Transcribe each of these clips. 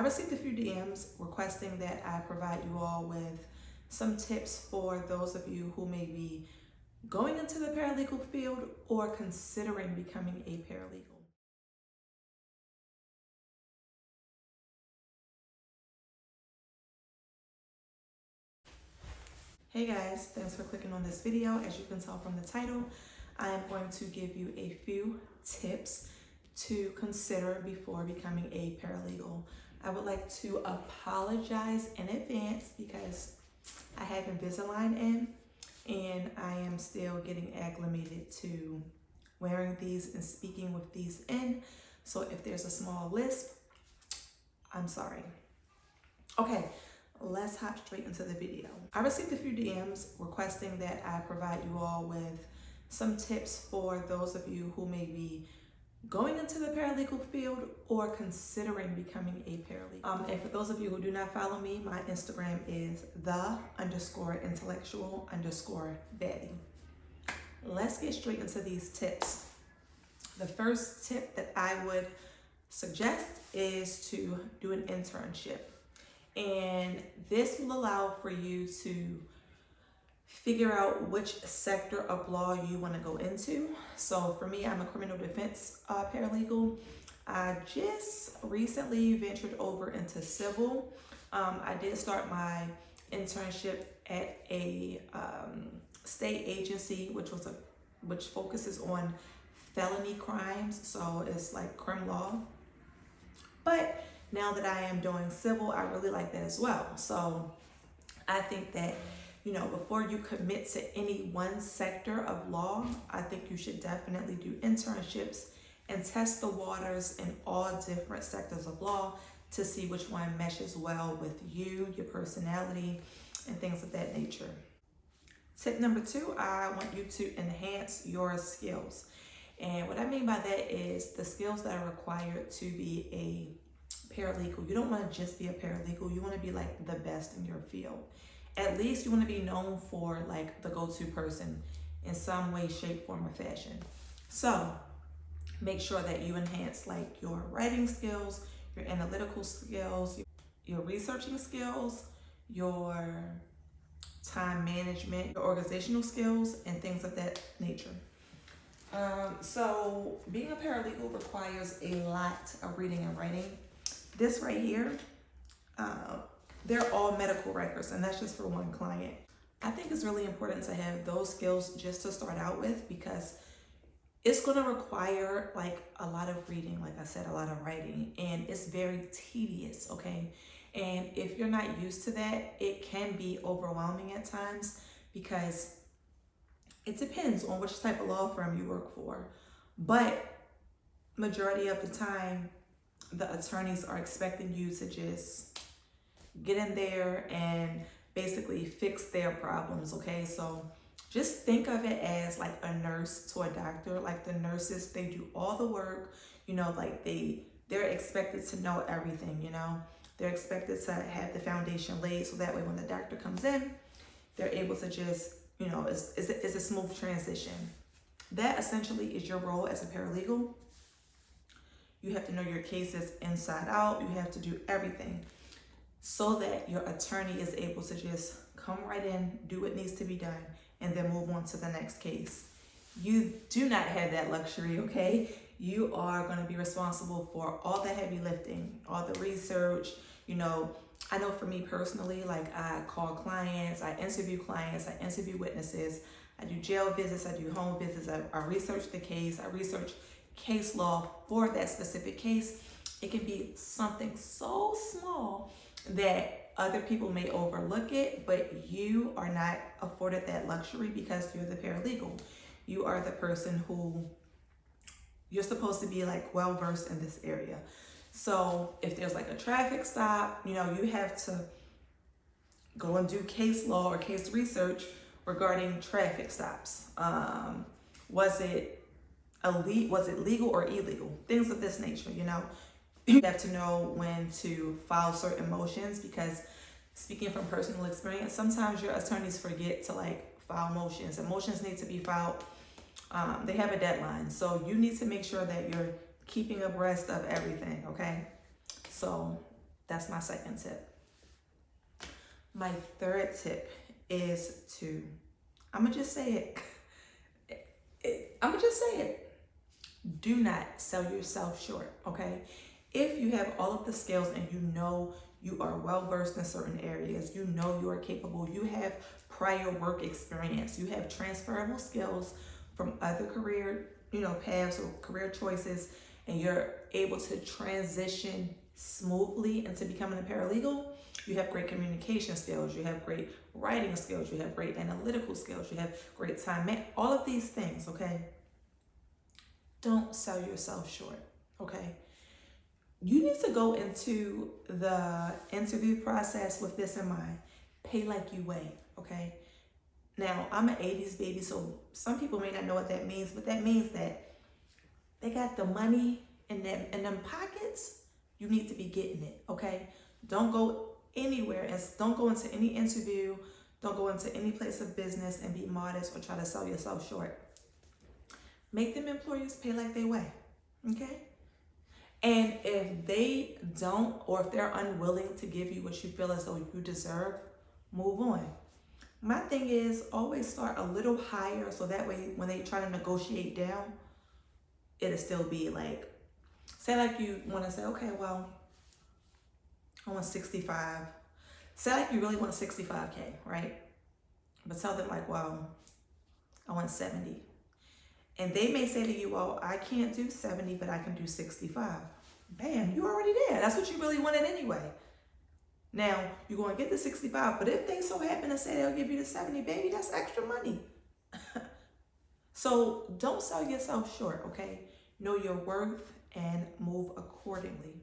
I received a few DMs requesting that I provide you all with some tips for those of you who may be going into the paralegal field or considering becoming a paralegal. Hey guys, thanks for clicking on this video. As you can tell from the title, I am going to give you a few tips to consider before becoming a paralegal. I would like to apologize in advance because I have Invisalign in and I am still getting acclimated to wearing these and speaking with these in. So if there's a small lisp, I'm sorry. Okay, let's hop straight into the video. I received a few DMs requesting that I provide you all with some tips for those of you who may be going into the paralegal field or considering becoming a paralegal. And for those of you who do not follow me, my Instagram is the_intellectual_baddie. Let's get straight into these tips. The first tip that I would suggest is to do an internship. And this will allow for you to figure out which sector of law you want to go into. So for me, I'm a criminal defense paralegal. I just recently ventured over into civil. I did start my internship at a state agency, which focuses on felony crimes. So it's like crim law. But now that I am doing civil, I really like that as well. So I think that, before you commit to any one sector of law, I think you should definitely do internships and test the waters in all different sectors of law to see which one meshes well with you, your personality, and things of that nature. Tip number 2, I want you to enhance your skills. And what I mean by that is the skills that are required to be a paralegal. You don't want to just be a paralegal. You want to be like the best in your field. At least you want to be known for like the go-to person in some way, shape, form, or fashion. So make sure that you enhance like your writing skills, your analytical skills, your researching skills, your time management, your organizational skills, and things of that nature. So being a paralegal requires a lot of reading and writing. This right here, they're all medical records, and that's just for one client. I think it's really important to have those skills just to start out with because it's going to require like a lot of reading, like I said, a lot of writing, and it's very tedious, okay? And if you're not used to that, it can be overwhelming at times because it depends on which type of law firm you work for. But majority of the time, the attorneys are expecting you to just get in there and basically fix their problems, okay? So just think of it as like a nurse to a doctor. Like the nurses, they do all the work, like they're expected to know everything, They're expected to have the foundation laid so that way when the doctor comes in, they're able to just, it's a smooth transition. That essentially is your role as a paralegal. You have to know your cases inside out. You have to do everything so that your attorney is able to just come right in, do what needs to be done, and then move on to the next case. You do not have that luxury, okay? You are going to be responsible for all the heavy lifting, all the research. I know for me personally, like I call clients, I interview witnesses, I do jail visits, I do home visits, I research the case, I research case law for that specific case. It can be something so small that other people may overlook it, but you are not afforded that luxury because you're the paralegal. You are the person who you're supposed to be like well versed in this area. So if there's like a traffic stop, you have to go and do case law or case research regarding traffic stops. Was it legal or illegal? Things of this nature, You have to know when to file certain motions because speaking from personal experience, sometimes your attorneys forget to like file motions, and motions need to be filed. They have a deadline. So you need to make sure that you're keeping abreast of everything, okay? So That's my second tip. My third tip is to, I'm gonna just say it. Do not sell yourself short, okay? If you have all of the skills and you know you are well versed in certain areas, you know you are capable, you have prior work experience, you have transferable skills from other career, paths or career choices, and you're able to transition smoothly into becoming a paralegal, you have great communication skills, you have great writing skills, you have great analytical skills, you have great all of these things, okay? Don't sell yourself short, okay? You need to go into the interview process with this in mind. Pay like you weigh, okay? Now, I'm an 80s baby, so some people may not know what that means, but that means that they got the money in them pockets. You need to be getting it, okay? Don't go anywhere and don't go into any interview, don't go into any place of business and be modest or try to sell yourself short. Make them employers pay like they weigh, okay? And if they don't, or if they're unwilling to give you what you feel as though you deserve, move on. My thing is always start a little higher so that way when they try to negotiate down, it'll still be like, say like you want to say, okay, well, I want 65. Say like you really want 65K, right? But tell them like, well, I want 70. And they may say to you, well, I can't do 70, but I can do 65. Bam, you're already there. That's what you really wanted anyway. Now, you're going to get the 65, but if they so happen to say they'll give you the 70, baby, that's extra money. So don't sell yourself short, okay? Know your worth and move accordingly.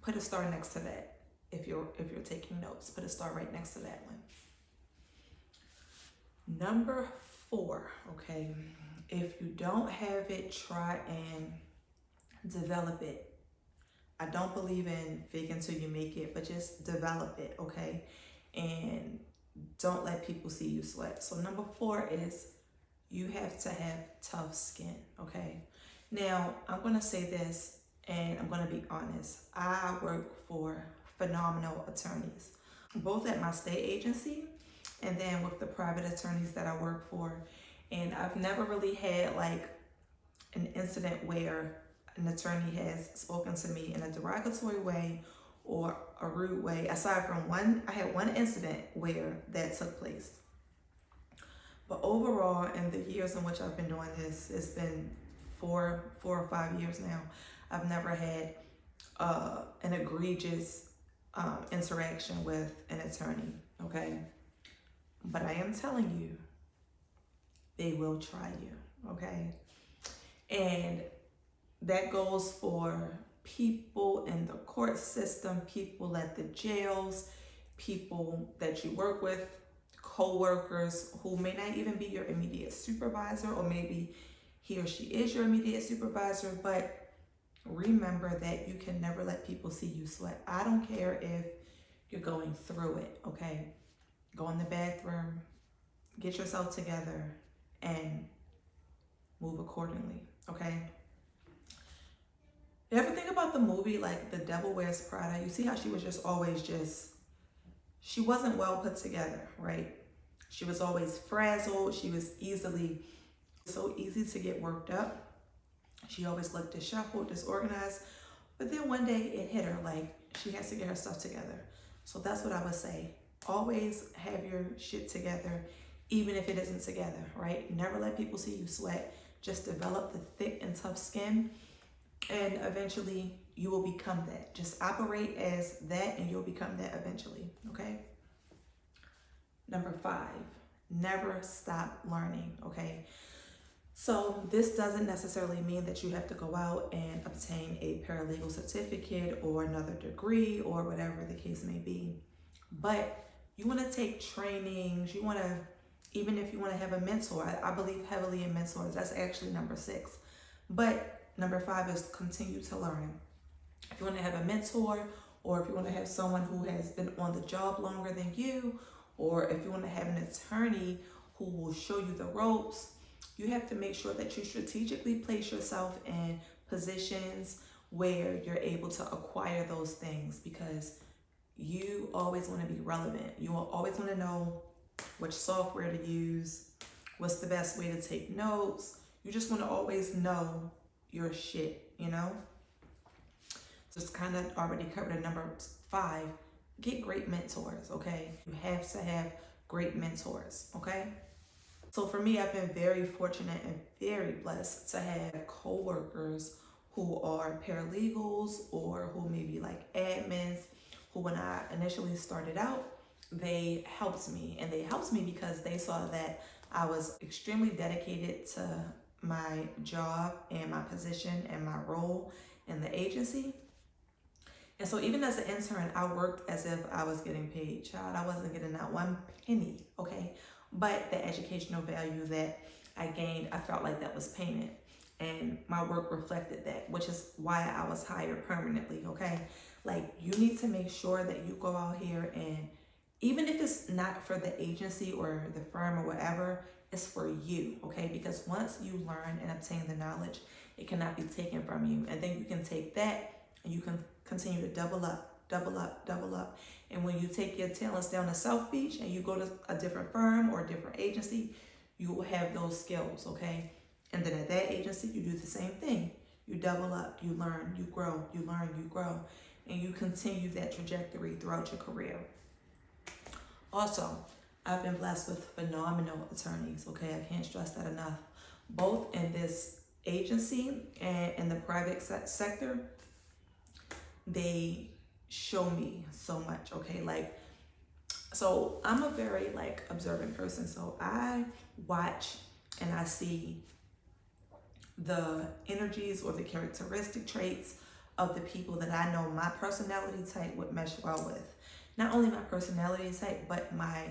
Put a star next to that. If you're taking notes, put a star right next to that one. Number 4, okay? If you don't have it, try and develop it. I don't believe in fake until you make it, but just develop it, okay? And don't let people see you sweat. So number 4 is you have to have tough skin, okay? Now, I'm gonna say this, and I'm gonna be honest. I work for phenomenal attorneys, both at my state agency and then with the private attorneys that I work for. And I've never really had like an incident where an attorney has spoken to me in a derogatory way or a rude way. Aside from I had one incident where that took place. But overall, in the years in which I've been doing this, it's been 4 or 5 years now, I've never had an egregious interaction with an attorney, okay? But I am telling you, they will try you, okay? And that goes for people in the court system, people at the jails, people that you work with, co-workers who may not even be your immediate supervisor, or maybe he or she is your immediate supervisor, but remember that you can never let people see you sweat. I don't care if you're going through it, okay? Go in the bathroom, get yourself together, and move accordingly, okay? You ever think about the movie like The Devil Wears Prada? You see how she was just always she wasn't well put together, right? She was always frazzled. She was so easy to get worked up. She always looked disheveled, disorganized. But then one day it hit her like she has to get her stuff together. So that's what I would say. Always have your shit together, even if it isn't together, right? Never let people see you sweat. Just develop the thick and tough skin, and eventually you will become that. Just operate as that and you'll become that eventually, okay? Number 5, never stop learning, okay? So this doesn't necessarily mean that you have to go out and obtain a paralegal certificate or another degree or whatever the case may be. But you want to take trainings, even if you want to have a mentor. I believe heavily in mentors. That's actually number 6. But number 5 is continue to learn. If you want to have a mentor, or if you want to have someone who has been on the job longer than you, or if you want to have an attorney who will show you the ropes, you have to make sure that you strategically place yourself in positions where you're able to acquire those things, because you always want to be relevant. You will always want to know which software to use, what's the best way to take notes. You just want to always know your shit, you know? Just kind of already covered a number 5. Get great mentors, okay? You have to have great mentors, okay? So for me, I've been very fortunate and very blessed to have coworkers who are paralegals or who may be like admins, who when I initially started out, they helped me. And they helped me because they saw that I was extremely dedicated to my job and my position and my role in the agency. And so even as an intern, I worked as if I was getting paid. Child, I wasn't getting that one penny, okay? But the educational value that I gained, I felt like that was payment. And my work reflected that, which is why I was hired permanently, okay? Like, you need to make sure that you go out here, and even if it's not for the agency or the firm or whatever, it's for you, okay? Because once you learn and obtain the knowledge, it cannot be taken from you. And then you can take that and you can continue to double up, double up, double up. And when you take your talents down to South Beach and you go to a different firm or a different agency, you will have those skills, okay? And then at that agency, you do the same thing. You double up, you learn, you grow, you learn, you grow, and you continue that trajectory throughout your career. Also, I've been blessed with phenomenal attorneys, okay? I can't stress that enough. Both in this agency and in the private sector, they show me so much, okay? Like, so I'm a very like observant person. So I watch and I see the energies or the characteristic traits of the people that I know my personality type would mesh well with. Not only my personality type, but my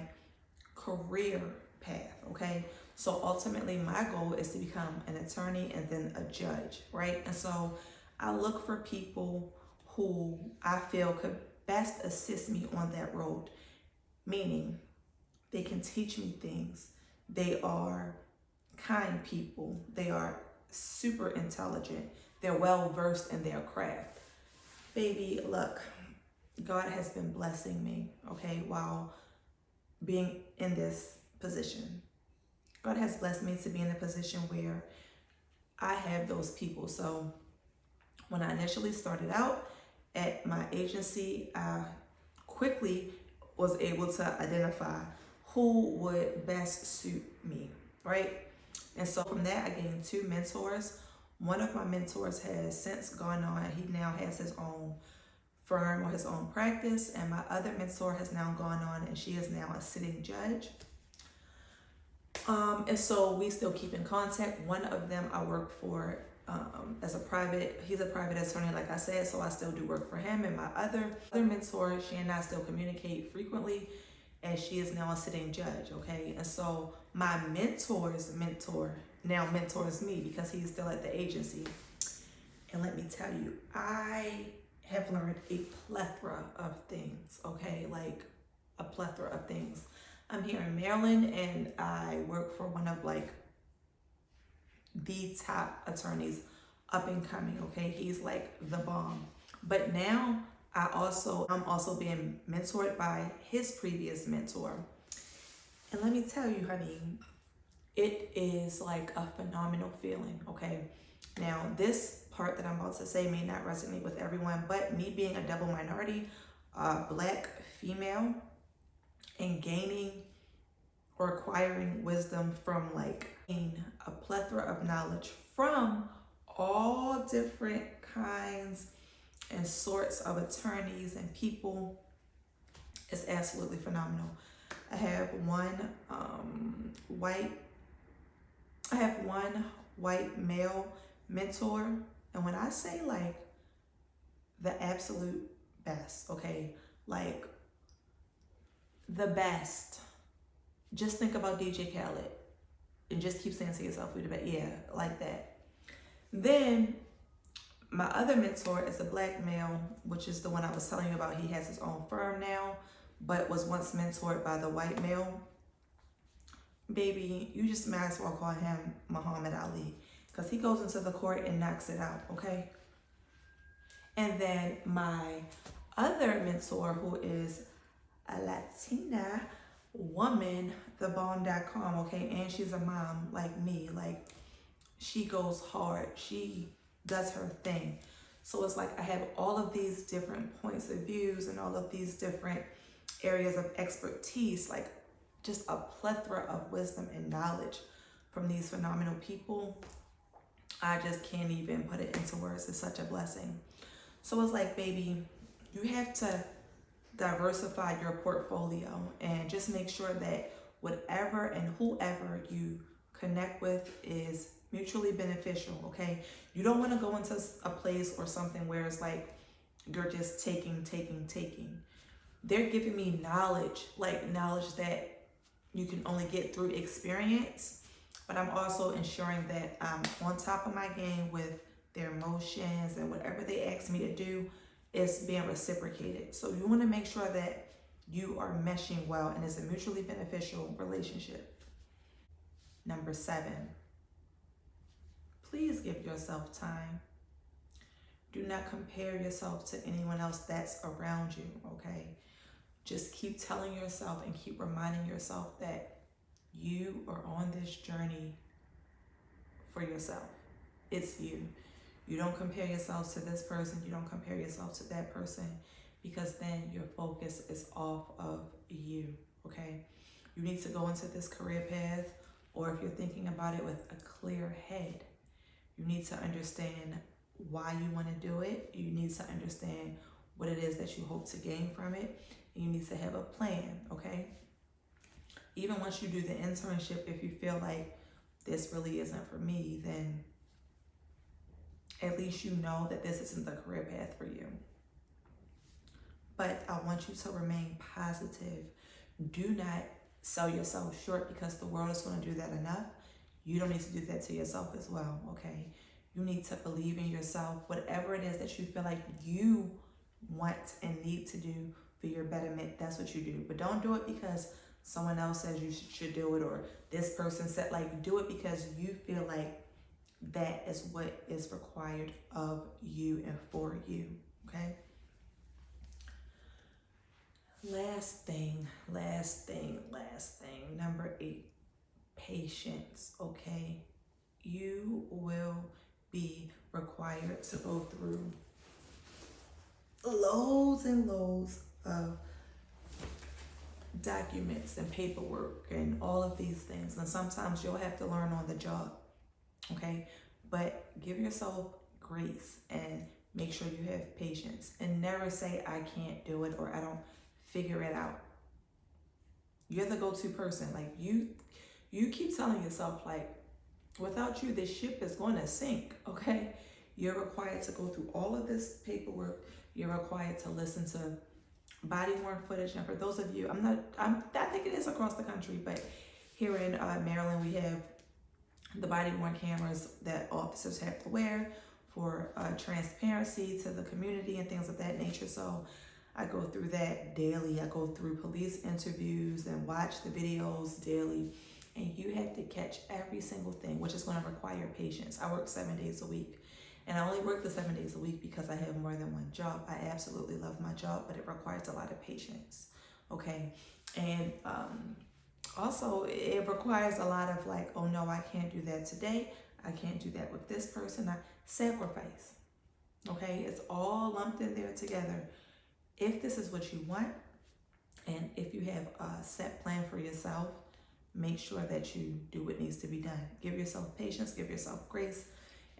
career path, okay? So ultimately my goal is to become an attorney and then a judge, right? And so I look for people who I feel could best assist me on that road, meaning they can teach me things. They are kind people. They are super intelligent. They're well versed in their craft. Baby, look, God has been blessing me, okay, while being in this position. God has blessed me to be in a position where I have those people. So when I initially started out at my agency, I quickly was able to identify who would best suit me, right? And so from that, I gained 2 mentors. One of my mentors has since gone on. He now has his own firm or his own practice. And my other mentor has now gone on, and she is now a sitting judge. And so we still keep in contact. One of them I work for as he's a private attorney, like I said, so I still do work for him. And my other mentor, she and I still communicate frequently, as she is now a sitting judge, okay? And so my mentor's mentor now mentors me because he's still at the agency. And let me tell you, I have learned a plethora of things, okay? Like a plethora of things. I'm here in Maryland and I work for one of like the top attorneys up and coming, okay? He's like the bomb. But now I'm also being mentored by his previous mentor. And let me tell you, honey, it is like a phenomenal feeling, okay? Now, this part that I'm about to say may not resonate with everyone, but me being a double minority, Black female, and gaining or acquiring wisdom from like a plethora of knowledge from all different kinds and sorts of attorneys and people is absolutely phenomenal. I have one white male mentor, and when I say like the absolute best, okay, like the best, just think about DJ Khaled and just keep saying to yourself, we the best. Yeah, like that. Then my other mentor is a Black male, which is the one I was telling you about. He has his own firm now, but was once mentored by the white male. Baby, you just might as well call him Muhammad Ali, because he goes into the court and knocks it out, okay? And then my other mentor, who is a Latina woman, thebomb.com, okay, and she's a mom like me. Like, she goes hard, she does her thing. So it's like I have all of these different points of views and all of these different areas of expertise, like just a plethora of wisdom and knowledge from these phenomenal people. I just can't even put it into words. It's such a blessing. So it's like, baby, you have to diversify your portfolio and just make sure that whatever and whoever you connect with is mutually beneficial, okay? You don't want to go into a place or something where it's like you're just taking. They're giving me knowledge, like knowledge that you can only get through experience, but I'm also ensuring that I'm on top of my game with their emotions, and whatever they ask me to do is being reciprocated. So you want to make sure that you are meshing well and it's a mutually beneficial relationship. Number 7, please give yourself time. Do not compare yourself to anyone else that's around you, okay? Just keep telling yourself and keep reminding yourself that you are on this journey for yourself. It's you. You don't compare yourself to this person. You don't compare yourself to that person, because then your focus is off of you, okay? You need to go into this career path, or if you're thinking about it, with a clear head. You need to understand why you want to do it. You need to understand what it is that you hope to gain from it. And you need to have a plan, okay? Even once you do the internship, if you feel like this really isn't for me, then at least you know that this isn't the career path for you. But I want you to remain positive. Do not sell yourself short, because the world is going to do that enough. You don't need to do that to yourself as well, okay? You need to believe in yourself. Whatever it is that you feel like you want and need to do for your betterment, that's what you do. But don't do it because someone else says you should do it, or this person said, like, do it because you feel like that is what is required of you and for you, okay? Last thing, number 8, patience, okay? You will be required to go through loads and loads of documents and paperwork and all of these things. And sometimes you'll have to learn on the job, okay? But give yourself grace and make sure you have patience, and never say, I can't do it, or I don't figure it out. You're the go-to person. Like, you keep telling yourself, like, without you, this ship is going to sink, okay? You're required to go through all of this paperwork. You're required to listen to body-worn footage. And for those of you, I think it is across the country, but here in Maryland, we have the body-worn cameras that officers have to wear for transparency to the community and things of that nature. So I go through that daily. I go through police interviews and watch the videos daily. And you have to catch every single thing, which is going to require patience. I work 7 days a week. And I only work the 7 days a week because I have more than one job. I absolutely love my job, but it requires a lot of patience, okay? And also, it requires a lot of, like, oh no, I can't do that today. I can't do that with this person. Sacrifice, okay? It's all lumped in there together. If this is what you want, and if you have a set plan for yourself, make sure that you do what needs to be done. Give yourself patience, give yourself grace,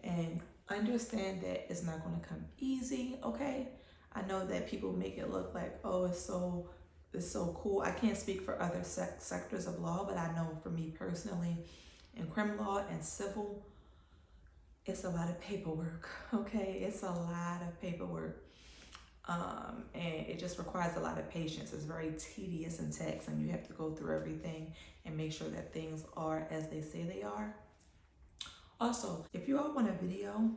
and understand that it's not going to come easy, okay? I know that people make it look like, oh, it's so cool. I can't speak for other sectors of law, but I know for me personally, in criminal law and civil, it's a lot of paperwork, okay? It's a lot of paperwork. And it just requires a lot of patience. It's very tedious and taxing. You have to go through everything and make sure that things are as they say they are. Also, if you all want a video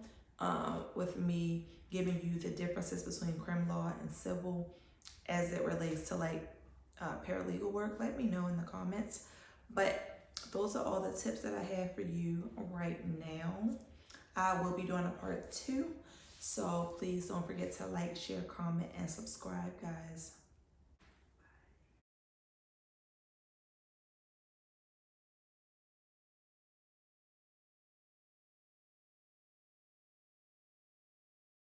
with me giving you the differences between criminal law and civil as it relates to, like, paralegal work, let me know in the comments. But those are all the tips that I have for you right now. I will be doing a part 2. So please don't forget to like, share, comment, and subscribe, guys.